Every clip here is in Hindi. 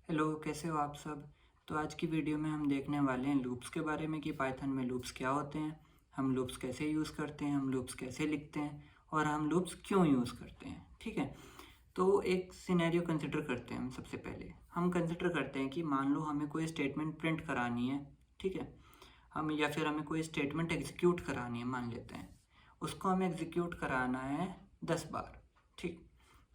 हेलो, कैसे हो आप सब। तो आज की वीडियो में हम देखने वाले हैं लूप्स के बारे में कि पाइथन में लूप्स क्या होते हैं, हम लूप्स कैसे यूज़ करते हैं, हम लूप्स कैसे लिखते हैं और हम लूप्स क्यों यूज़ करते हैं। ठीक है, तो एक सिनेरियो कंसिडर करते हैं। हम सबसे पहले हम कंसिडर करते हैं कि मान लो हमें कोई स्टेटमेंट प्रिंट करानी है। ठीक है, हम या फिर हमें कोई स्टेटमेंट एग्जीक्यूट करानी है, मान लेते हैं उसको हमें एग्जीक्यूट कराना है 10 बार। ठीक,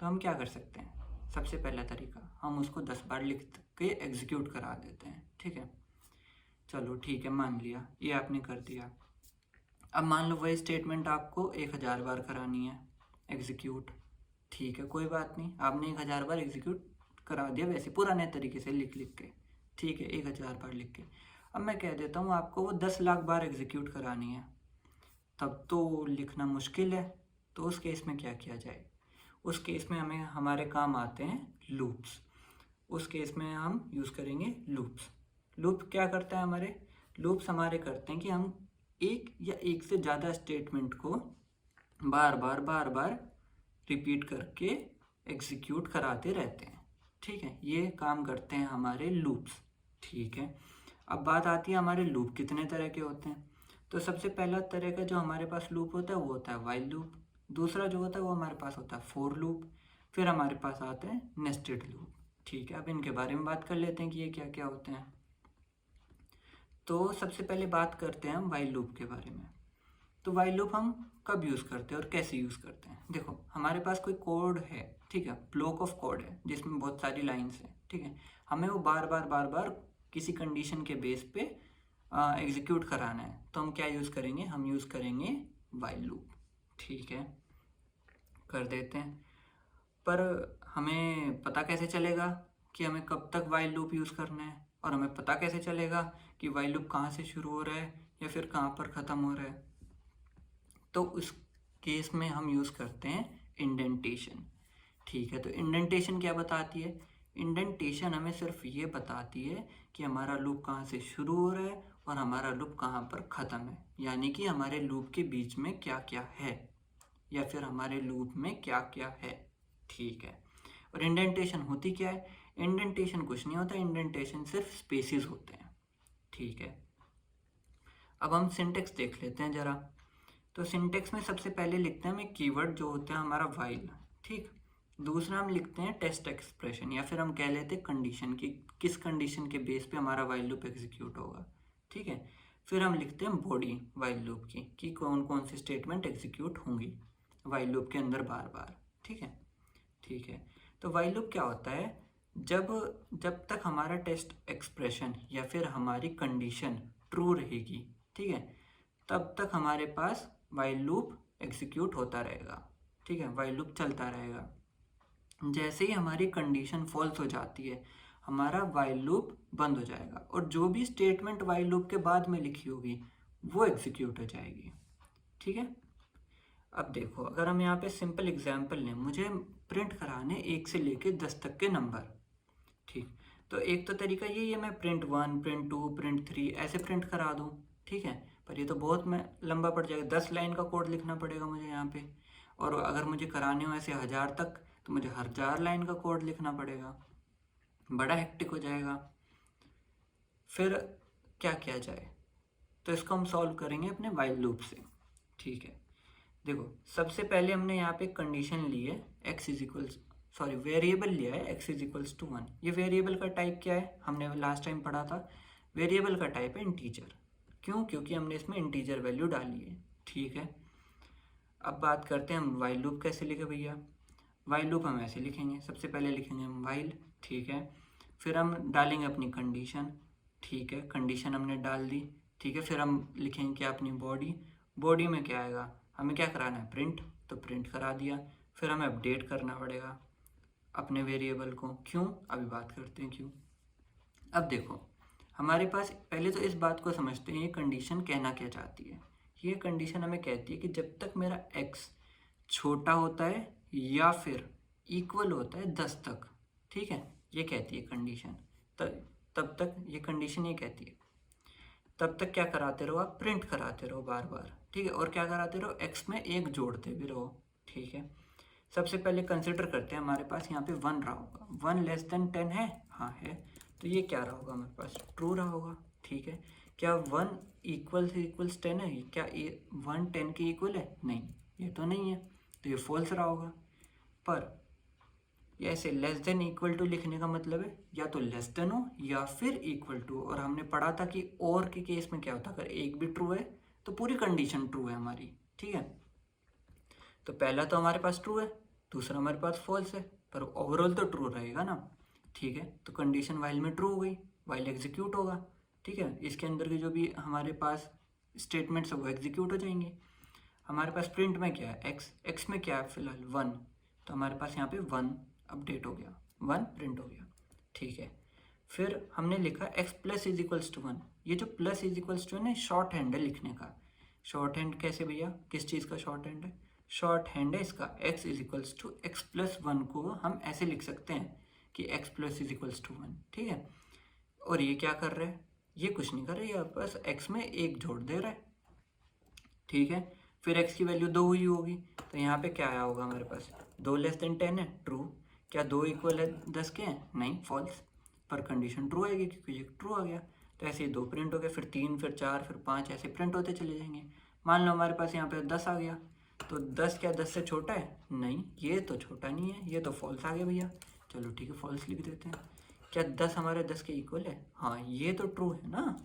तो हम क्या कर सकते हैं। सबसे पहला तरीका, हम उसको 10 बार लिख के एग्जीक्यूट करा देते हैं। ठीक है, चलो ठीक है, मान लिया ये आपने कर दिया। अब मान लो वही स्टेटमेंट आपको 1000 बार करानी है एग्जीक्यूट। ठीक है, कोई बात नहीं, आपने 1000 बार एग्जीक्यूट करा दिया वैसे पुराने तरीके से लिख लिख के। ठीक है, 1000 बार लिख के। अब मैं कह देता हूँ आपको वो 10 लाख बार एग्जीक्यूट करानी है, तब तो लिखना मुश्किल है। तो उस केस में क्या किया जाए। उस केस में हमें हमारे काम आते हैं लूप्स। उस केस में हम यूज़ करेंगे लूप्स। लूप क्या करता है हमारे, लूप्स हमारे करते हैं कि हम एक या एक से ज़्यादा स्टेटमेंट को बार बार रिपीट करके एग्जीक्यूट कराते रहते हैं। ठीक है, ये काम करते हैं हमारे लूप्स। ठीक है, अब बात आती है हमारे लूप कितने तरह के होते हैं। तो सबसे पहला तरह का जो हमारे पास लूप होता है वो होता है वाइल लूप। दूसरा जो होता है वो हमारे पास होता है फोर लूप। फिर हमारे पास आते हैं नेस्टेड लूप। ठीक है, अब इनके बारे में बात कर लेते हैं कि ये क्या क्या होते हैं। तो सबसे पहले बात करते हैं हम वाइल लूप के बारे में। तो वाइल लूप हम कब यूज़ करते हैं और कैसे यूज़ करते हैं। देखो, हमारे पास कोई कोड है, ठीक है, ब्लॉक ऑफ कोड है जिसमें बहुत सारी लाइंस हैं। ठीक है, हमें वो बार बार किसी कंडीशन के बेस पे एग्जीक्यूट कराना है, तो हम क्या यूज़ करेंगे, हम यूज़ करेंगे वाइल लूप। ठीक है, कर देते हैं। पर हमें पता कैसे चलेगा कि हमें कब तक वाइल लूप यूज़ करना है, और हमें पता कैसे चलेगा कि वाइल लूप कहाँ से शुरू हो रहा है या फिर कहाँ पर ख़त्म हो रहा है। तो उस केस में हम यूज़ करते हैं इंडेंटेशन। ठीक है, तो इंडेंटेशन क्या बताती है। इंडेंटेशन हमें सिर्फ ये बताती है कि हमारा लूप कहाँ से शुरू हो रहा है और हमारा लूप कहाँ पर ख़त्म है, यानी कि हमारे लूप के बीच में क्या क्या है या फिर हमारे लूप में क्या क्या है। ठीक है, और इंडेंटेशन होती क्या है। इंडेंटेशन कुछ नहीं होता, इंडेंटेशन सिर्फ स्पेसेस होते हैं। ठीक है, अब हम सिंटेक्स देख लेते हैं ज़रा। तो सिंटेक्स में सबसे पहले लिखते हैं हम एक कीवर्ड जो होता है हमारा वाइल। ठीक, दूसरा हम लिखते हैं टेस्ट एक्सप्रेशन या फिर हम कह लेते हैं कंडीशन की, किस कंडीशन के बेस पे हमारा वाइल लूप एग्जीक्यूट होगा। ठीक है, फिर हम लिखते हैं बॉडी वाइल लूप की कि कौन कौन सी स्टेटमेंट एग्जीक्यूट होंगी वाइल लूप के अंदर बार बार। ठीक है, ठीक है, तो वाइल लूप क्या होता है, जब जब तक हमारा टेस्ट एक्सप्रेशन या फिर हमारी कंडीशन ट्रू रहेगी, ठीक है, तब तक हमारे पास वाइल लूप एग्जीक्यूट होता रहेगा। ठीक है, वाइल लूप चलता रहेगा। जैसे ही हमारी कंडीशन फॉल्स हो जाती है, हमारा वाइल लूप बंद हो जाएगा और जो भी स्टेटमेंट वाइल लूप के बाद में लिखी होगी वो एग्जीक्यूट हो जाएगी। ठीक है, अब देखो, अगर हम यहाँ पे सिंपल एग्जांपल लें, मुझे प्रिंट कराने 1 से लेके 10 तक के नंबर। ठीक, तो एक तो तरीका यही है, मैं प्रिंट 1, प्रिंट 2, प्रिंट 3 ऐसे प्रिंट करा दूँ। ठीक है, पर ये तो बहुत मैं लंबा पड़ जाएगा, 10 लाइन का कोड लिखना पड़ेगा मुझे यहाँ पे। और अगर मुझे कराने हो ऐसे 1000 तक तो मुझे 1000 लाइन का कोड लिखना पड़ेगा, बड़ा हेक्टिक हो जाएगा। फिर क्या किया जाए, तो इसको हम सॉल्व करेंगे अपने वाइल लूप से। ठीक है, देखो, सबसे पहले हमने यहाँ पे कंडीशन ली है x is equals, sorry variable लिया है x इज इक्वल्स टू 1। ये वेरिएबल का टाइप क्या है, हमने लास्ट टाइम पढ़ा था, वेरिएबल का टाइप है इंटीजर। क्यों, क्योंकि हमने इसमें इंटीजर वैल्यू डाली है। ठीक है, अब बात करते हैं हम वाइल लूप कैसे लिखे भैया। वाइल लूप हम ऐसे लिखेंगे, सबसे पहले लिखेंगे हम वाइल। ठीक है, फिर हम डालेंगे अपनी कंडीशन। ठीक है, कंडीशन हमने डाल दी। ठीक है, फिर हम लिखेंगे क्या, अपनी बॉडी। बॉडी में क्या आएगा, हमें क्या कराना है, प्रिंट, तो प्रिंट करा दिया। फिर हमें अपडेट करना पड़ेगा अपने वेरिएबल को। क्यों, अभी बात करते हैं क्यों। अब देखो, हमारे पास पहले तो इस बात को समझते हैं ये कंडीशन कहना क्या चाहती है। ये कंडीशन हमें कहती है कि जब तक मेरा x छोटा होता है या फिर इक्वल होता है 10 तक, ठीक है, ये कहती है कंडीशन। तब तक ये कंडीशन ये कहती है तब तक क्या कराते रहो, आप प्रिंट कराते रहो बार बार। ठीक है, और क्या कराते रहो, x में 1 जोड़ते भी रहो। ठीक है, सबसे पहले कंसिडर करते हैं, हमारे पास यहाँ पे 1 रहा होगा, 1 लेस देन 10 है, हाँ है, तो ये क्या रहा होगा हमारे पास, ट्रू रहा होगा। ठीक है, क्या 1 इक्वल्स 10 है, क्या ये 1 10 के इक्वल है, नहीं, ये तो नहीं है, तो ये फॉल्स रहा होगा। पर ये ऐसे लेस देन इक्वल टू लिखने का मतलब है या तो लेस देन हो या फिर इक्वल टू, और हमने पढ़ा था कि और के केस में क्या होता है, अगर एक भी ट्रू है तो पूरी कंडीशन ट्रू है हमारी। ठीक है, तो पहला तो हमारे पास ट्रू है, दूसरा हमारे पास फॉल्स है, पर ओवरऑल तो ट्रू रहेगा ना। ठीक है, तो कंडीशन वाइल में ट्रू हो गई, वाइल एग्जीक्यूट होगा। ठीक है, इसके अंदर के जो भी हमारे पास स्टेटमेंट्स है वो एग्जीक्यूट हो जाएंगे। हमारे पास प्रिंट में क्या है, एक्स में क्या है फिलहाल 1, तो हमारे पास यहाँ पे 1 अपडेट हो गया, 1 प्रिंट हो गया। ठीक है, फिर हमने लिखा x plus is equals to 1। ये जो प्लस इज इक्वल्स टू है ना, शॉर्ट हैंड है लिखने का। शॉर्ट हैंड कैसे भैया, किस चीज़ का शॉर्ट हैंड है, शॉर्ट हैंड है इसका, x is equals to x plus 1 को हम ऐसे लिख सकते हैं कि x plus is equals to 1। ठीक है, और ये क्या कर रहा है, ये कुछ नहीं कर रहा है, ये बस x में 1 जोड़ दे रहा है। ठीक है, फिर x की वैल्यू 2 हुई होगी, तो यहाँ पे क्या आया होगा हमारे पास, 2 लेस देन 10 है, ट्रू। क्या 2 इक्वल है 10 के हैं, नहीं, फॉल्स, पर कंडीशन ट्रू आएगी क्योंकि ये ट्रू आ गया। तो ऐसे ही 2 प्रिंट हो गए, फिर 3, फिर 4, फिर 5, ऐसे प्रिंट होते चले जाएंगे। मान लो हमारे पास यहाँ पे 10 आ गया, तो 10 क्या 10 से छोटा है, नहीं, ये तो छोटा नहीं है, ये तो फॉल्स आ गया भैया। चलो ठीक है, फॉल्स लिख देते हैं। क्या 10 हमारे 10 के इक्वल है, हाँ, ये तो ट्रू है ना,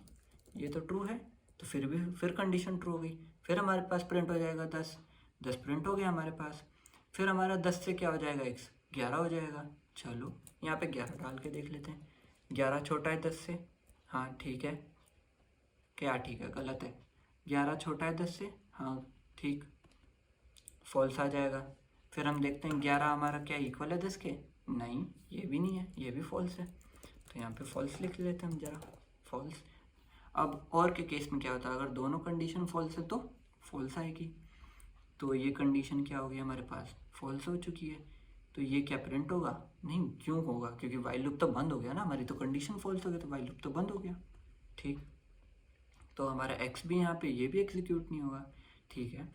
ये तो ट्रू है, तो फिर कंडीशन ट्रू हो गई। फिर हमारे पास प्रिंट हो जाएगा 10, 10 प्रिंट हो गया हमारे पास। फिर हमारा 10 से क्या हो जाएगा, x 11 हो जाएगा। चलो यहाँ पे 11 डाल के देख लेते हैं, 11 छोटा है 10 से, हाँ ठीक है, क्या ठीक है, गलत है, 11 छोटा है 10 से, हाँ ठीक, फॉल्स आ जाएगा। फिर हम देखते हैं 11 हमारा क्या इक्वल है 10 के, नहीं, ये भी नहीं है, ये भी फॉल्स है, तो यहाँ पे फॉल्स लिख लेते हैं हम जरा, फॉल्स। अब और के केस में क्या होता है, अगर दोनों कंडीशन फॉल्स है तो फॉल्स आएगी, तो ये कंडीशन क्या होगी हमारे पास, फॉल्स हो चुकी है, तो ये क्या प्रिंट होगा, नहीं, क्यों होगा, क्योंकि वाइल लूप तो बंद हो गया ना, हमारी तो कंडीशन फॉल्स हो गया, तो वाइल लूप तो बंद हो गया। ठीक, तो हमारा एक्स भी यहाँ पे, ये भी एग्जीक्यूट नहीं होगा। ठीक है,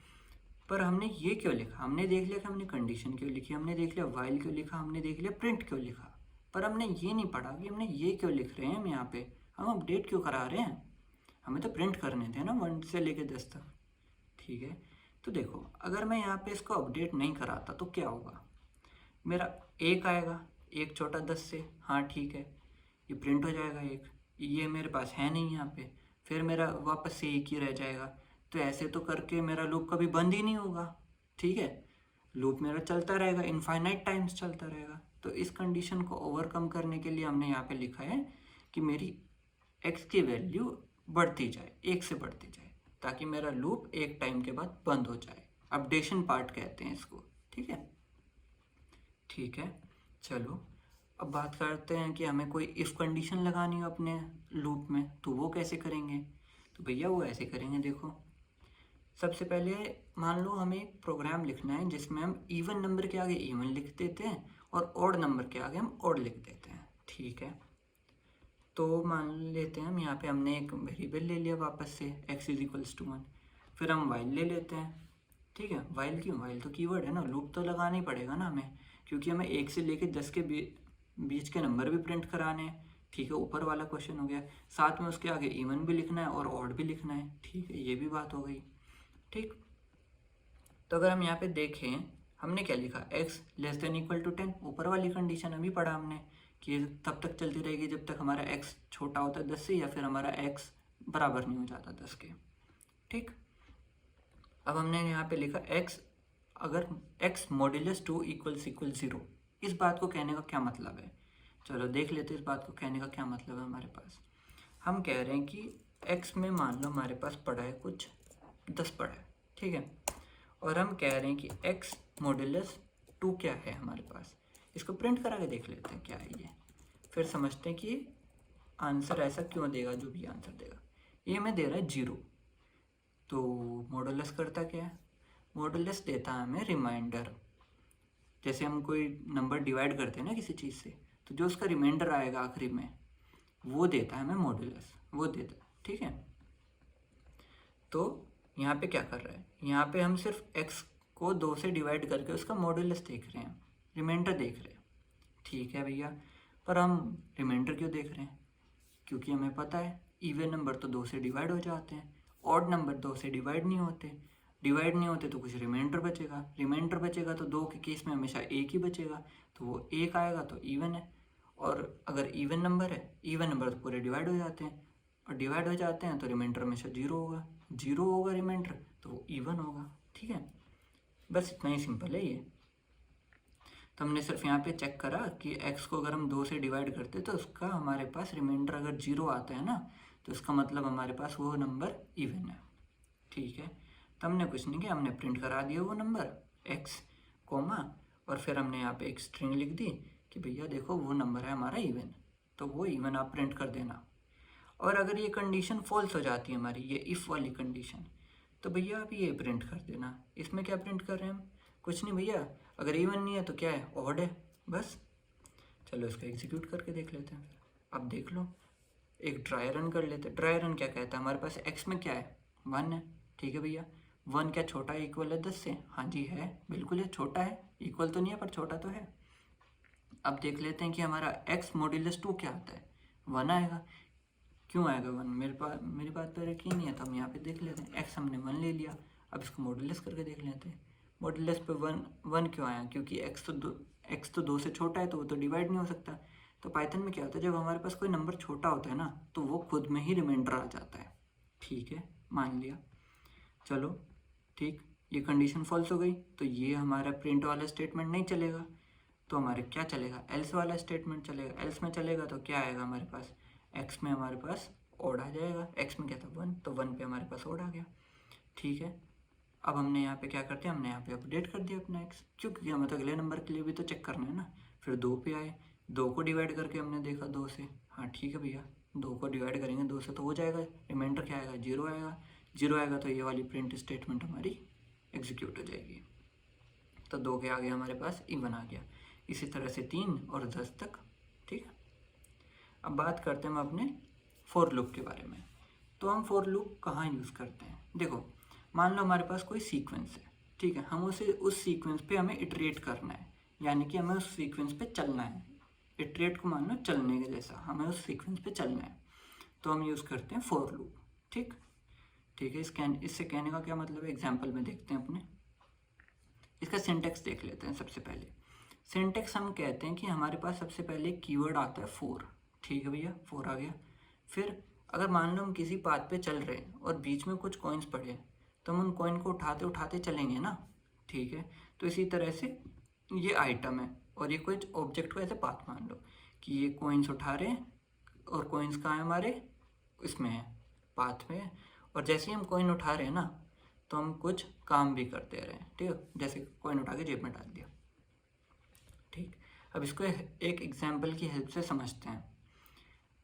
पर हमने ये क्यों लिखा, हमने देख लिया कि हमने कंडीशन क्यों लिखी, हमने देख लिया वाइल क्यों लिखा, हमने देख लिया प्रिंट क्यों लिखा, पर हमने ये नहीं पढ़ा कि हमने ये क्यों लिख रहे हैं हम यहाँ पे, हम अपडेट क्यों करा रहे हैं, हमें तो प्रिंट करने थे ना 1 से लेके 10 तक। ठीक है, तो देखो अगर मैं यहाँ पे इसको अपडेट नहीं कराता तो क्या होगा, मेरा 1 आएगा, 1 छोटा 10 से, हाँ ठीक है, ये प्रिंट हो जाएगा 1, ये मेरे पास है नहीं यहाँ पे, फिर मेरा वापस से 1 ही रह जाएगा। तो ऐसे तो करके मेरा लूप कभी बंद ही नहीं होगा। ठीक है, लूप मेरा चलता रहेगा, इनफाइनाइट टाइम्स चलता रहेगा। तो इस कंडीशन को ओवरकम करने के लिए हमने यहाँ पे लिखा है कि मेरी x की वैल्यू बढ़ती जाए, 1 से बढ़ती जाए, ताकि मेरा लूप एक टाइम के बाद बंद हो जाए। अपडेशन पार्ट कहते हैं इसको। ठीक है, ठीक है, चलो अब बात करते हैं कि हमें कोई इफ़ कंडीशन लगानी हो अपने लूप में, तो वो कैसे करेंगे। तो भैया वो ऐसे करेंगे, देखो सबसे पहले मान लो हमें एक प्रोग्राम लिखना है जिसमें हम इवन नंबर के आगे इवन लिख देते हैं और ऑड नंबर के आगे हम ऑड लिख देते हैं। ठीक है, तो मान लेते हैं हम यहाँ पे हमने एक वेरिएबल ले लिया वापस से x इज इक्वल्स टू 1, फिर हम वाइल ले लेते हैं। ठीक है, वाइल क्यों, वाइल तो कीवर्ड है ना, लूप तो लगाना ही पड़ेगा ना हमें, क्योंकि हमें 1 से लेके 10 के बीच के नंबर भी प्रिंट कराने हैं। ठीक है, ऊपर वाला क्वेश्चन हो गया, साथ में उसके आगे इवन भी लिखना है और ऑड भी लिखना है। ठीक है, ये भी बात हो गई। ठीक, तो अगर हम यहाँ पे देखें हमने क्या लिखा, x less than equal to 10, ऊपर वाली कंडीशन अभी पढ़ा हमने कि तब तक चलती रहेगी जब तक हमारा x छोटा होता है 10 से, या फिर हमारा x बराबर नहीं हो जाता 10 के। ठीक, अब हमने यहाँ पे लिखा x अगर x मॉड्यूलस 2 इक्वल्स 0, इस बात को कहने का क्या मतलब है, चलो देख लेते हैं इस बात को कहने का क्या मतलब है हमारे पास। हम कह रहे हैं कि x में मान लो हमारे पास पड़ा है कुछ 10 पड़ा है, ठीक है, और हम कह रहे हैं कि x मॉड्यूलस 2 क्या है हमारे पास, इसको प्रिंट करा के देख लेते हैं क्या है ये, फिर समझते हैं कि आंसर ऐसा क्यों देगा, जो भी आंसर देगा। ये हमें दे रहा है 0, तो मॉड्यूलस करता क्या है, मॉड्यूलस देता है हमें रिमाइंडर। जैसे हम कोई नंबर डिवाइड करते हैं ना किसी चीज़ से, तो जो उसका रिमाइंडर आएगा आखिरी में वो देता है हमें मॉड्यूलस, वो देता है। ठीक है, तो यहाँ पे क्या कर रहा है, यहाँ पे हम सिर्फ x को 2 से डिवाइड करके उसका मॉड्यूलस देख रहे हैं, रिमाइंडर देख रहे हैं। ठीक है भैया, पर हम रिमाइंडर क्यों देख रहे हैं? क्योंकि हमें पता है इवन नंबर तो 2 से डिवाइड हो जाते हैं, ऑड नंबर 2 से डिवाइड नहीं होते। डिवाइड नहीं होते तो कुछ रिमाइंडर बचेगा, रिमाइंडर बचेगा तो 2 के केस में हमेशा एक ही बचेगा, तो वो एक आएगा तो इवन है। और अगर इवन नंबर है, इवन नंबर तो पूरे डिवाइड हो जाते हैं, और डिवाइड हो जाते हैं तो रिमाइंडर हमेशा 0 होगा, 0 होगा रिमाइंडर तो वो इवन होगा। ठीक है, बस इतना ही सिंपल है ये। तो हमने सिर्फ यहाँ पे चेक करा कि x को अगर हम 2 से डिवाइड करते तो उसका हमारे पास रिमाइंडर अगर 0 आता है ना, तो इसका मतलब हमारे पास वो नंबर इवन है। ठीक है, तो हमने कुछ नहीं किया, हमने प्रिंट करा दिया वो नंबर x कोमा, और फिर हमने यहाँ पे एक स्ट्रिंग लिख दी कि भैया देखो वो नंबर है हमारा इवन, तो वो इवन आप प्रिंट कर देना। और अगर ये कंडीशन फॉल्स हो जाती है हमारी, ये इफ़ वाली कंडीशन, तो भैया आप ये प्रिंट कर देना। इसमें क्या प्रिंट कर रहे हैं हम? कुछ नहीं भैया, अगर इवन नहीं है तो क्या है, ऑड है, बस। चलो इसको एग्जीक्यूट करके देख लेते हैं फिर। अब देख लो, एक ड्राई रन कर लेते हैं। ड्राई रन क्या कहता है, हमारे पास x में क्या है, 1 है। ठीक है भैया, 1 क्या छोटा है, इक्वल है 10 से? हाँ जी है, बिल्कुल है, छोटा है, इक्वल तो नहीं है पर छोटा तो है। अब देख लेते हैं कि हमारा x मॉड्यूलस 2 क्या आता है, 1 आएगा। क्यों आएगा 1? मेरी बात पर यकीन नहीं है, तो हम यहाँ पे देख लेते हैं। x हमने 1 ले लिया, अब इसको मॉड्यूलस करके देख लेते हैं। मॉड्यूलस पे 1 क्यों आया? क्योंकि x तो 2 से छोटा है, तो वो तो डिवाइड नहीं हो सकता। तो पाइथन में क्या होता है, जब हमारे पास कोई नंबर छोटा होता है ना, तो वो खुद में ही रिमाइंडर आ जाता है। ठीक है, मान लिया, चलो ठीक, ये कंडीशन फॉल्स हो गई, तो ये हमारा प्रिंट वाला स्टेटमेंट नहीं चलेगा, तो हमारे क्या चलेगा, एल्स वाला स्टेटमेंट चलेगा। एल्स में चलेगा तो क्या आएगा हमारे पास, x में हमारे पास ऑड आ जाएगा। x में क्या था, 1, तो 1 पे हमारे पास ऑड आ गया। ठीक है, अब हमने यहाँ पे क्या करते हैं, हमने यहाँ पे अपडेट कर दिया अपना x, क्योंकि हमें तो अगले नंबर के लिए भी तो चेक करना है ना। फिर 2 पे आए, 2 को डिवाइड करके हमने देखा 2 से, हाँ ठीक है भैया, 2 को डिवाइड करेंगे 2 से तो हो जाएगा, रिमाइंडर क्या आएगा, 0 आएगा। 0 आएगा तो ये वाली प्रिंट स्टेटमेंट हमारी एग्जीक्यूट हो जाएगी। तो 2 के आगे हमारे पास इवन आ गया। इसी तरह से 3 और 10 तक। ठीक है, अब बात करते हैं हम अपने फॉर लूप के बारे में। तो हम फॉर लूप कहाँ यूज़ करते हैं? देखो, मान लो हमारे पास कोई सीक्वेंस है, ठीक है, हम उस सीक्वेंस पे हमें इटरेट करना है, यानी कि हमें उस सीक्वेंस पे चलना है। इटरेट को मान लो चलने के जैसा, हमें उस सीक्वेंस पे चलना है, तो हम यूज़ करते हैं फॉर लूप। ठीक है, इससे कहने का क्या मतलब है, एग्जाम्पल में देखते हैं अपने। इसका सिंटेक्स देख लेते हैं। सबसे पहले सिंटेक्स हम कहते हैं कि हमारे पास सबसे पहले कीवर्ड आता है फॉर। ठीक है भैया, फॉर आ गया। फिर अगर मान लो हम किसी पाथ पे चल रहे हैं और बीच में कुछ कॉइन्स पड़े हैं, तो हम उन कॉइन को उठाते उठाते चलेंगे ना। ठीक है, तो इसी तरह से ये आइटम है और ये कुछ ऑब्जेक्ट को ऐसे पाथ मान लो कि ये कॉइन्स उठा रहे हैं, और कॉइन्स कहाँ है हमारे, इसमें है, पाथ में है। और जैसे ही हम कॉइन उठा रहे हैं ना, तो हम कुछ काम भी करते रहे हैं। ठीक है, जैसे कॉइन उठा के जेब में डाल दिया। ठीक, अब इसको एक एग्जाम्पल की हेल्प से समझते हैं।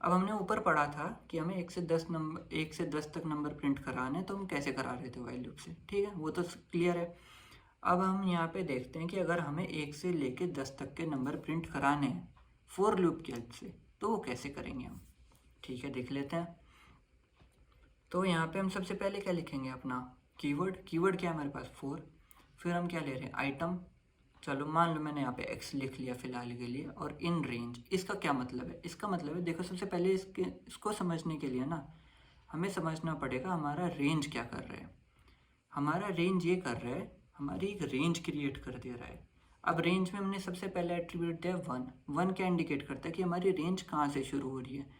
अब हमने ऊपर पढ़ा था कि हमें 1 से 10 तक नंबर प्रिंट कराने, तो हम कैसे करा रहे थे वाइल लूप से। ठीक है, वो तो क्लियर है। अब हम यहाँ पे देखते हैं कि अगर हमें 1 से लेके 10 तक के नंबर प्रिंट कराने हैं फॉर लूप की हेल्प से, तो वो कैसे करेंगे हम। ठीक है, देख लेते हैं। तो यहाँ पे हम सबसे पहले क्या लिखेंगे, अपना कीवर्ड क्या है हमारे पास, फॉर। फिर हम क्या ले रहे हैं, आइटम। चलो मान लो मैंने यहाँ पे x लिख लिया फिलहाल के लिए, और इन रेंज। इसका क्या मतलब है, इसका मतलब है, देखो सबसे पहले इसको समझने के लिए ना हमें समझना पड़ेगा हमारा रेंज क्या कर रहा है। हमारा रेंज ये कर रहा है, हमारी एक रेंज क्रिएट कर दे रहा है। अब रेंज में हमने सबसे पहले एट्रीब्यूट दिया 1। 1 क्या इंडिकेट करता है कि हमारी रेंज कहाँ से शुरू हो रही है।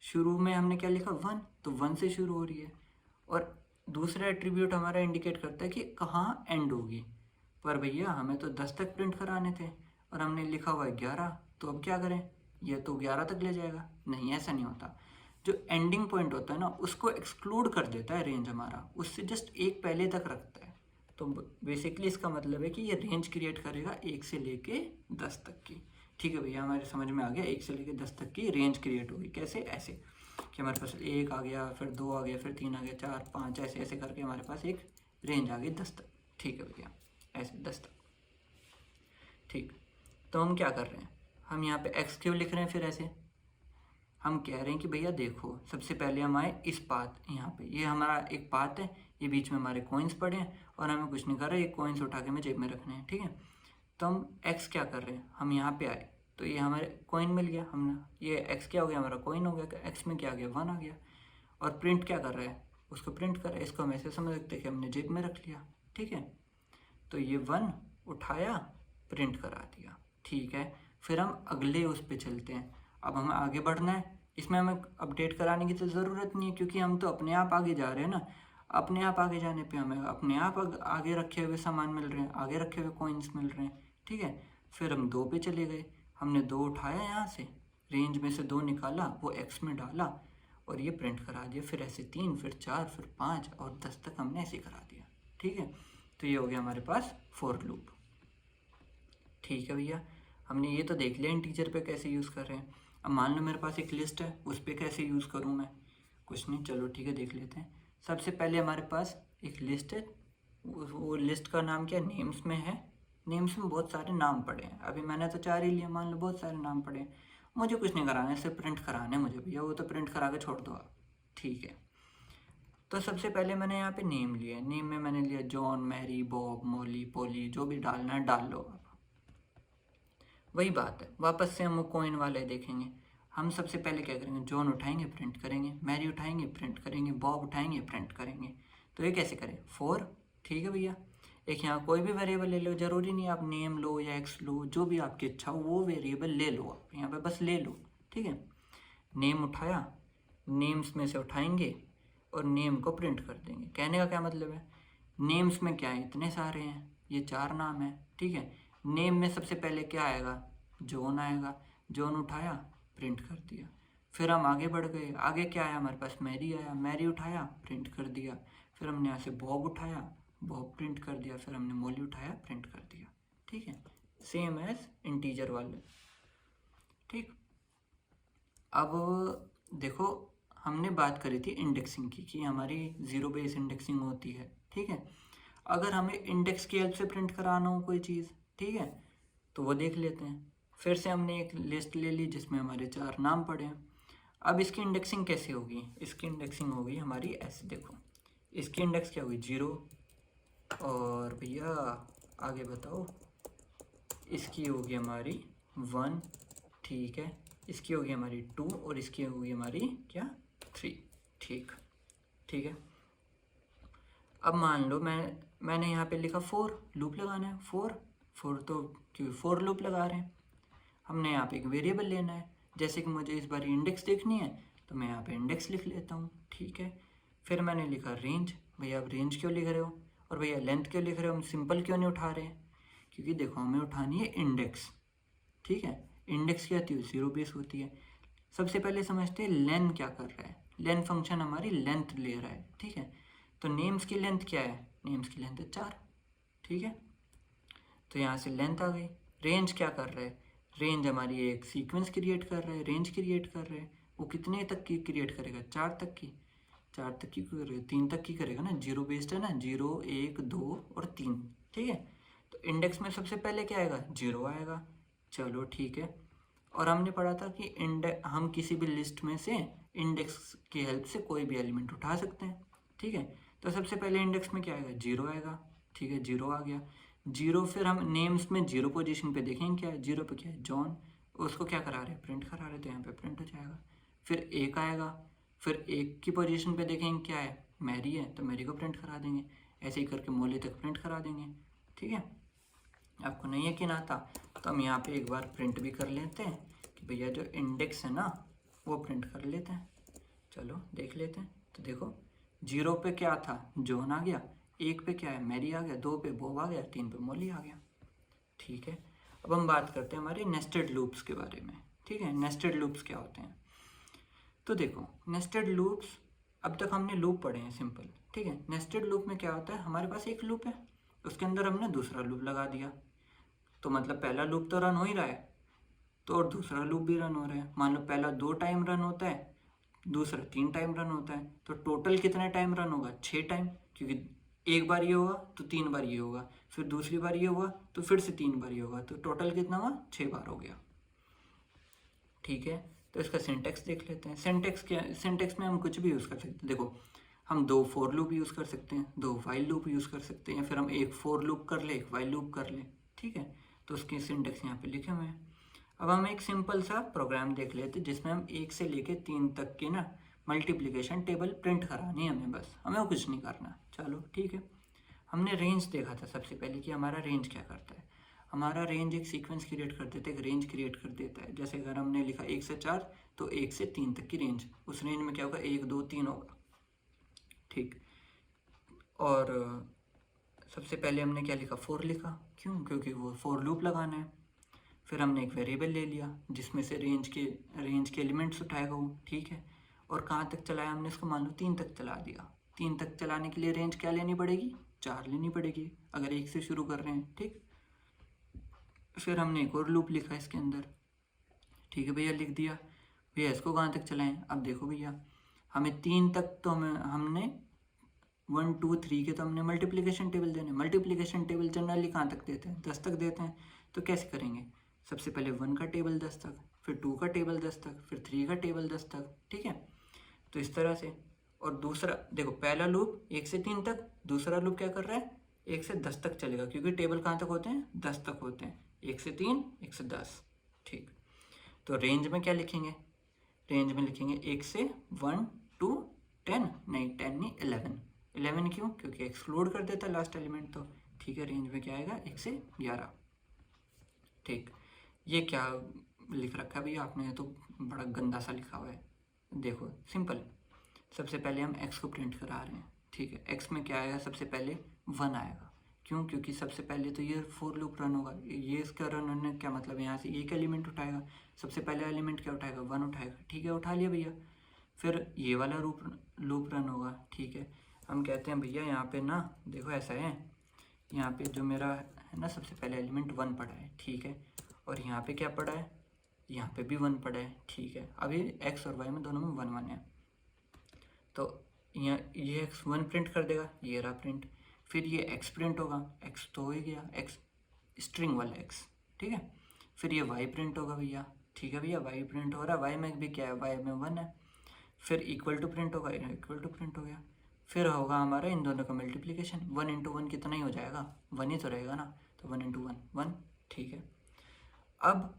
शुरू में हमने क्या लिखा, 1, तो 1 से शुरू हो रही है। और दूसरा एट्रीब्यूट हमारा इंडिकेट करता है कि कहाँ एंड होगी। पर भैया हमें तो 10 तक प्रिंट कराने थे और हमने लिखा हुआ है 11, तो अब क्या करें, ये तो 11 तक ले जाएगा। नहीं, ऐसा नहीं होता। जो एंडिंग पॉइंट होता है ना, उसको एक्सक्लूड कर देता है रेंज हमारा, उससे जस्ट एक पहले तक रखता है। तो बेसिकली इसका मतलब है कि ये रेंज क्रिएट करेगा 1 से लेके 10 तक की। ठीक है भैया, हमारे समझ में आ गया, 1 से लेके 10 तक की रेंज क्रिएट होगी। कैसे, ऐसे कि हमारे पास 1 आ गया, फिर 2 आ गया, फिर 3 आ गया, 4, 5, ऐसे ऐसे करके हमारे पास एक रेंज आ गई 10 तक। ठीक है भैया, ऐसे 10 तक। ठीक, तो हम क्या कर रहे हैं, हम यहाँ पे x क्यों लिख रहे हैं, फिर ऐसे हम कह रहे हैं कि भैया देखो, सबसे पहले हम आए इस पाथ, यहाँ पे ये हमारा एक पाथ है, ये बीच में हमारे कॉइन्स पड़े हैं और हमें कुछ नहीं कर रहा, ये कॉइन्स उठा के हमें जेब में रखने हैं, ठीक है। तो हम एक्स क्या कर रहे हैं, हम यहाँ पे आए तो ये हमारे कॉइन मिल गया, हमने ये एक्स क्या हो गया, हमारा कॉइन हो गया, एक्स में क्या आ गया, 1 आ गया। और प्रिंट क्या कर रहा है, उसको प्रिंट कर रहा है, इसको हम ऐसे समझ सकते हैं कि हमने जेब में रख लिया, ठीक है। तो ये 1 उठाया, प्रिंट करा दिया, ठीक है। फिर हम अगले उस पर चलते हैं, अब हमें आगे बढ़ना है, इसमें हमें अपडेट कराने की तो ज़रूरत नहीं है क्योंकि हम तो अपने आप आगे जा रहे हैं ना। अपने आप आगे जाने पे हमें अपने आप आगे रखे हुए सामान मिल रहे हैं, आगे रखे हुए कॉइन्स मिल रहे हैं, ठीक है। फिर हम 2 पे चले गए, हमने 2 उठाया, यहाँ से रेंज में से 2 निकाला, वो एक्स में डाला और ये प्रिंट करा दिया। फिर ऐसे 3, फिर 4, फिर 5 और 10 तक हमने ऐसे करा दिया, ठीक है। तो ये हो गया हमारे पास फॉर लूप, ठीक है भैया। हमने ये तो देख लिया इंटीजर पे कैसे यूज़ कर रहे हैं। अब मान लो मेरे पास एक लिस्ट है, उस पर कैसे यूज़ करूँ मैं, कुछ नहीं, चलो ठीक है देख लेते हैं। सबसे पहले हमारे पास एक लिस्ट है, वो लिस्ट का नाम क्या, नेम्स में है। नेम्स में बहुत सारे नाम पड़े हैं, अभी मैंने तो 4 ही लिया, मान लो बहुत सारे नाम पड़े हैं, मुझे कुछ नहीं कराना है, सिर्फ प्रिंट कराना है मुझे भैया, वो तो प्रिंट करा के छोड़ दो आप, ठीक है। तो सबसे पहले मैंने यहाँ पे नेम लिया, नेम में मैंने लिया जॉन, मैरी, बॉब, मॉली, पोली, जो भी डालना है डाल लो आप। वही बात है, वापस से हम कॉइन वाले देखेंगे। हम सबसे पहले क्या करेंगे, जॉन उठाएंगे, प्रिंट करेंगे, मैरी उठाएंगे, प्रिंट करेंगे, बॉब उठाएंगे, प्रिंट करेंगे। तो ये कैसे करें, 4, ठीक है भैया। एक यहाँ कोई भी वेरिएबल ले लो, ज़रूरी नहीं आप नेम लो या एक्स लो, जो भी आपकी इच्छा हो वो वेरिएबल ले लो आप, यहाँ पे बस ले लो, ठीक है। नेम उठाया, नेम्स में से उठाएंगे और नेम को प्रिंट कर देंगे। कहने का क्या मतलब है, नेम्स में क्या है, इतने सारे हैं, ये 4 नाम है, ठीक है। नेम में सबसे पहले क्या आएगा, जॉन आएगा, जॉन उठाया, प्रिंट कर दिया। फिर हम आगे बढ़ गए, आगे क्या आया हमारे पास, मैरी आया, मैरी उठाया, प्रिंट कर दिया। फिर हमने यहाँ से बॉब उठाया, बॉब प्रिंट कर दिया। फिर हमने मॉली उठाया, प्रिंट कर दिया, ठीक है। सेम एज इंटीजर वाले, ठीक। अब देखो, हमने बात करी थी इंडेक्सिंग की कि हमारी 0 बेस इंडेक्सिंग होती है, ठीक है। अगर हमें इंडेक्स की हेल्प से प्रिंट कराना हो कोई चीज़, ठीक है, तो वो देख लेते हैं। फिर से हमने एक लिस्ट ले ली जिसमें हमारे 4 नाम पड़े हैं। अब इसकी इंडेक्सिंग कैसे होगी, इसकी इंडेक्सिंग होगी हमारी ऐसे, देखो इसकी इंडेक्स क्या होगी, 0। और भैया आगे बताओ, इसकी होगी हमारी 1, ठीक है। इसकी होगी हमारी 2 और इसकी होगी हमारी क्या, 3, ठीक, ठीक है। अब मान लो मैंने यहाँ पे लिखा 4, लूप लगाना है, 4 तो क्यों 4 लूप लगा रहे हैं। हमने यहाँ पे एक वेरिएबल लेना है, जैसे कि मुझे इस बार इंडेक्स देखनी है तो मैं यहाँ पे इंडेक्स लिख लेता हूँ, ठीक है। फिर मैंने लिखा रेंज, भैया आप रेंज क्यों लिख रहे हो, और भैया लेंथ क्यों लिख रहे हो, हम सिंपल क्यों नहीं उठा रहे हैं, क्योंकि देखो हमें उठानी है इंडेक्स, ठीक है। इंडेक्स क्या होती है, 0 बेस होती है। सबसे पहले समझते हैं लेन क्या कर रहा है, लेन फंक्शन हमारी लेंथ ले रहा है, ठीक है। तो नेम्स की लेंथ क्या है, नेम्स की लेंथ है 4, ठीक है। तो यहाँ से लेंथ आ गई। रेंज क्या कर रहा है, रेंज हमारी एक सीक्वेंस क्रिएट कर रहा है, रेंज क्रिएट कर रहे हैं। वो कितने तक की क्रिएट करेगा, 4 तक की, 4 तक की करेगा, 3 तक की करेगा ना, 0 बेस्ड है ना, 0, 1, 2 और 3, ठीक है। तो इंडेक्स में सबसे पहले क्या आएगा, 0 आएगा, चलो ठीक है। और हमने पढ़ा था कि हम किसी भी लिस्ट में से इंडेक्स की हेल्प से कोई भी एलिमेंट उठा सकते हैं, ठीक है। तो सबसे पहले इंडेक्स में क्या आएगा, 0 आएगा, ठीक है, 0 आ गया। 0 फिर हम नेम्स में 0 पोजीशन पे देखेंगे क्या है, 0 पे क्या है, जॉन, उसको क्या करा रहे हैं, प्रिंट करा रहे, तो यहाँ पे प्रिंट हो जाएगा। फिर 1 आएगा, फिर 1 की पोजीशन पे देखेंगे क्या है, मैरी है, तो मैरी को प्रिंट करा देंगे। ऐसे ही करके मॉली तक प्रिंट करा देंगे, ठीक है। आपको नहीं यकीन आता तो हम यहाँ पे एक बार प्रिंट भी कर लेते हैं कि भैया जो इंडेक्स है ना वो प्रिंट कर लेते हैं, चलो देख लेते हैं। तो देखो 0 पे क्या था, जॉन आ गया, 1 पे क्या है, मैरी आ गया, 2 पे बॉब आ गया, 3 पे मॉली आ गया, ठीक है। अब हम बात करते हैं हमारे नेस्टेड लूप्स के बारे में, ठीक है। नेस्टेड लूप्स क्या होते हैं, तो देखो नेस्टेड लूप्स, अब तक हमने लूप पढ़े हैं सिंपल, ठीक है। नेस्टेड लूप में क्या होता है, हमारे पास एक लूप है, उसके अंदर हमने दूसरा लूप लगा दिया, तो मतलब पहला लूप तो रन हो ही रहा है, तो और दूसरा लूप भी रन हो रहा है। मान लो पहला 2 टाइम रन होता है, दूसरा 3 टाइम रन होता है, तो टोटल कितना टाइम रन होगा, 6 टाइम, क्योंकि एक बार ये होगा तो 3 बार ये होगा, फिर दूसरी बार ये हुआ तो फिर से 3 बार ये होगा, तो टोटल कितना हुआ, 6 बार हो गया, ठीक है। तो इसका सिंटेक्स देख लेते हैं। सिंटेक्स क्या, सिंटेक्स में हम कुछ भी यूज़ कर सकते हैं। देखो हम 2 फॉर लूप यूज़ कर सकते हैं, 2 वाइल लूप यूज़ कर सकते हैं, या फिर हम एक फॉर लूप कर लें, एक वाइल लूप कर लें, ठीक है। तो उसकी सिंटेक्स यहाँ पे लिखे हुए हैं। अब हम एक सिंपल सा प्रोग्राम देख लेते हैं जिसमें हम 1 से लेके 3 तक की ना मल्टीप्लिकेशन टेबल प्रिंट करानी है हमें, बस हमें वो कुछ नहीं करना। चलो ठीक है। हमने रेंज देखा था सबसे पहले कि हमारा रेंज क्या करता है। हमारा रेंज एक सीक्वेंस क्रिएट कर देता है, एक रेंज क्रिएट कर देता है। जैसे अगर हमने लिखा 1 से 4 तो 1 से 3 तक की रेंज, उस रेंज में क्या होगा, 1 2 3 होगा, ठीक। और सबसे पहले हमने क्या लिखा, 4 लिखा, क्यों, क्योंकि वो फॉर लूप लगाना है। फिर हमने एक वेरिएबल ले लिया जिसमें से रेंज के एलिमेंट्स उठाएगा वो, ठीक है। और कहाँ तक चलाया हमने इसको, मान लो 3 तक चला दिया। 3 तक चलाने के लिए रेंज क्या लेनी पड़ेगी, 4 लेनी पड़ेगी अगर 1 से शुरू कर रहे हैं, ठीक। फिर हमने एक और लूप लिखा इसके अंदर, ठीक है भैया, लिख दिया। भैया इसको कहाँ तक चलाएं, अब देखो भैया हमें 3 तक तो हमने 1 2 3 के तो हमने मल्टीप्लिकेशन टेबल देने। मल्टीप्लिकेशन टेबल जनरली कहाँ तक देते हैं, 10 तक देते हैं। तो कैसे करेंगे, सबसे पहले 1 का टेबल 10 तक, फिर 2 का टेबल 10 तक, फिर 3 का टेबल 10 तक, ठीक है। तो इस तरह से। और दूसरा देखो, पहला लूप 1 से 3 तक, दूसरा लूप क्या कर रहा है, 1 से 10 तक चलेगा, क्योंकि टेबल कहाँ तक होते हैं, 10 तक होते हैं। 1 से 3, 1 से 10, ठीक। तो रेंज में क्या लिखेंगे, रेंज में लिखेंगे 1 से 1 टू 10, नहीं 10 नहीं 11। 11 क्यों, क्योंकि एक्सक्लूड कर देता है लास्ट एलिमेंट तो, ठीक है। रेंज में क्या आएगा, 1 से 11, ठीक। ये क्या लिख रखा है भैया आपने, तो बड़ा गंदा सा लिखा हुआ है। देखो सिंपल, सबसे पहले हम x को प्रिंट करा रहे हैं, ठीक है। x में क्या आएगा, सबसे पहले 1 आएगा, क्यों, क्योंकि सबसे पहले तो ये फॉर लूप रन होगा। ये इसका रन होने क्या मतलब, यहाँ से एक एलिमेंट उठाएगा, सबसे पहले एलिमेंट क्या उठाएगा, 1 उठाएगा, ठीक है, उठा लिया भैया। फिर ये वाला लूप रन होगा, ठीक है। हम कहते हैं भैया यहाँ पे ना देखो ऐसा है, यहाँ पे जो मेरा है ना, सबसे पहले एलिमेंट 1 पड़ा है, ठीक है। और यहाँ पे क्या पड़ा है, यहाँ पे भी 1 पड़ा है, ठीक है। अभी x और y में दोनों में 1 1 है, तो यहाँ ये x 1 प्रिंट कर देगा, ये रहा प्रिंट। फिर ये x प्रिंट होगा, x तो हो ही गया, x स्ट्रिंग वाला x, ठीक है। फिर ये y प्रिंट होगा भैया, ठीक है भैया, y प्रिंट हो रहा है, y में भी क्या है, y में 1 है। फिर इक्वल टू प्रिंट होगा, इक्वल टू प्रिंट हो गया। फिर होगा हमारा इन दोनों का मल्टीप्लिकेशन, 1 इंटू 1 कितना ही हो जाएगा, 1 ही तो रहेगा ना, तो 1 इंटू 1 1, ठीक है। अब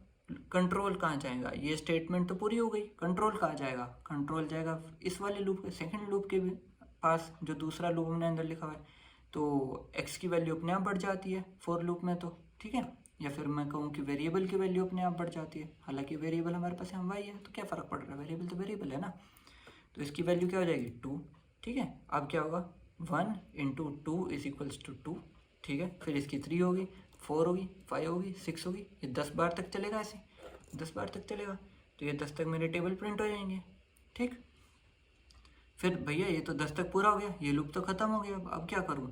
कंट्रोल कहाँ जाएगा, ये स्टेटमेंट तो पूरी हो गई, कंट्रोल कहाँ जाएगा, कंट्रोल जाएगा इस वाले लूप के, सेकंड लूप के पास, जो दूसरा लूप हमने अंदर लिखा हुआ है। तो x की वैल्यू अपने आप बढ़ जाती है फॉर लूप में, तो ठीक है। या फिर मैं कहूँ कि वेरिएबल की वैल्यू अपने आप बढ़ जाती है, हालांकि वेरिएबल हमारे पास हम y है, तो क्या फ़र्क पड़ रहा है, वेरिएबल तो वेरिएबल है ना। तो इसकी वैल्यू क्या हो जाएगी, 2, ठीक है। अब क्या होगा, 1 इंटू 2 इज इक्वल्स टू 2, ठीक है। फिर इसकी 3 होगी, 4 होगी, 5 होगी, 6 होगी, ये 10 बार तक चलेगा, ऐसे 10 बार तक चलेगा। तो ये 10 तक मेरे टेबल प्रिंट हो जाएंगे, ठीक। फिर भैया ये तो 10 तक पूरा हो गया, ये लूप तो ख़त्म हो गया, अब क्या करूँ,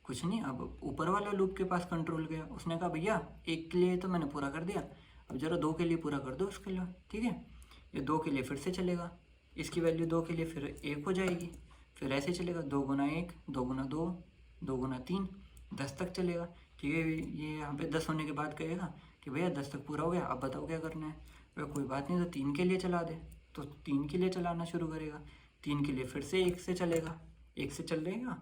कुछ नहीं। अब ऊपर वाला लूप के पास कंट्रोल गया, उसने कहा भैया 1 के लिए तो मैंने पूरा कर दिया, अब ज़रा 2 के लिए पूरा कर दो उसके लिए, ठीक है। ये 2 के लिए फिर से चलेगा, इसकी वैल्यू 2 के लिए फिर 1 हो जाएगी, फिर ऐसे चलेगा 2 गुना 1, 2 गुना 2, 2 गुना 3, 10 तक चलेगा, ठीक है। ये यहाँ पे 10 होने के बाद कहेगा कि भैया 10 तक पूरा हो गया, अब बताओ क्या करना है। भैया कोई बात नहीं, तो 3 के लिए चला दे, तो 3 के लिए चलाना शुरू करेगा। 3 के लिए फिर से 1 से चलेगा, 1 से चल रहेगा,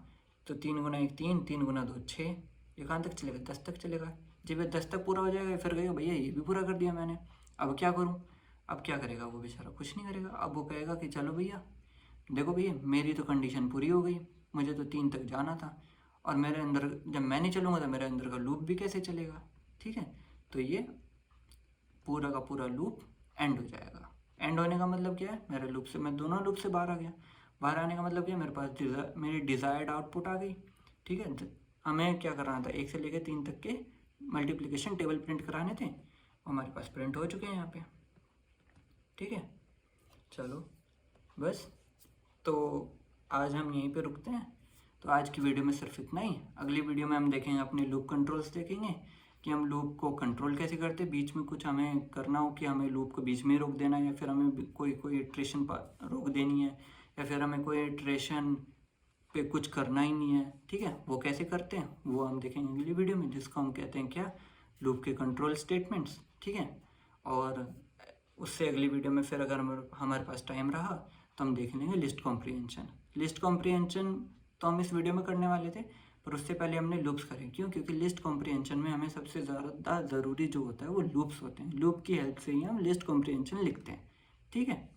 तो 3 गुना 1 3, 3 गुना 2 6, ये कहाँ तक चलेगा, 10 तक चलेगा। जब ये 10 तक पूरा हो जाएगा फिर कहेगा भैया ये भी पूरा कर दिया मैंने, अब क्या करूँ। अब क्या करेगा वो बेचारा, कुछ नहीं करेगा। अब वो कहेगा कि चलो भैया देखो भैया मेरी तो कंडीशन पूरी हो गई, मुझे तो 3 तक जाना था, और मेरे अंदर जब मैं नहीं चलूँगा तो मेरे अंदर का लूप भी कैसे चलेगा, ठीक है। तो ये पूरा का पूरा लूप एंड हो जाएगा। एंड होने का मतलब क्या है, मेरे लूप से मैं दोनों लूप से बाहर आ गया। बाहर आने का मतलब क्या है, मेरे पास मेरी डिज़ायर्ड आउटपुट आ गई, ठीक है। हमें क्या कराना था, 1 से लेकर 3 तक के मल्टीप्लिकेशन टेबल प्रिंट कराने थे, हमारे पास प्रिंट हो चुके हैं यहाँ पे, ठीक है। चलो बस, तो आज हम यहीं पे रुकते हैं। तो आज की वीडियो में सिर्फ इतना ही। अगली वीडियो में हम देखेंगे अपने लूप कंट्रोल्स, देखेंगे कि हम लूप को कंट्रोल कैसे करते हैं। बीच में कुछ हमें करना हो कि हमें लूप को बीच में रोक देना है, या फिर हमें कोई इटरेशन पर रोक देनी है, या फिर हमें कोई इटरेशन पे कुछ करना ही नहीं है, ठीक है। वो कैसे करते हैं वो हम देखेंगे अगली वीडियो में, जिसको हम कहते हैं क्या, लूप के कंट्रोल स्टेटमेंट्स, ठीक है। और उससे अगली वीडियो में फिर अगर हमारे पास टाइम रहा तो हम देख लेंगे लिस्ट कॉम्प्रिहेंशन। लिस्ट कॉम्प्रिहेंशन तो हम इस वीडियो में करने वाले थे, पर उससे पहले हमने लूप्स करे। क्यों? क्योंकि लिस्ट कॉम्प्रिहेंशन में हमें सबसे ज़्यादा ज़रूरी जो होता है वो लूप्स होते हैं। लूप की हेल्प से ही हम लिस्ट कॉम्प्रिहेंशन लिखते हैं। ठीक है,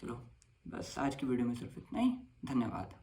चलो बस आज की वीडियो में सिर्फ इतना ही। धन्यवाद।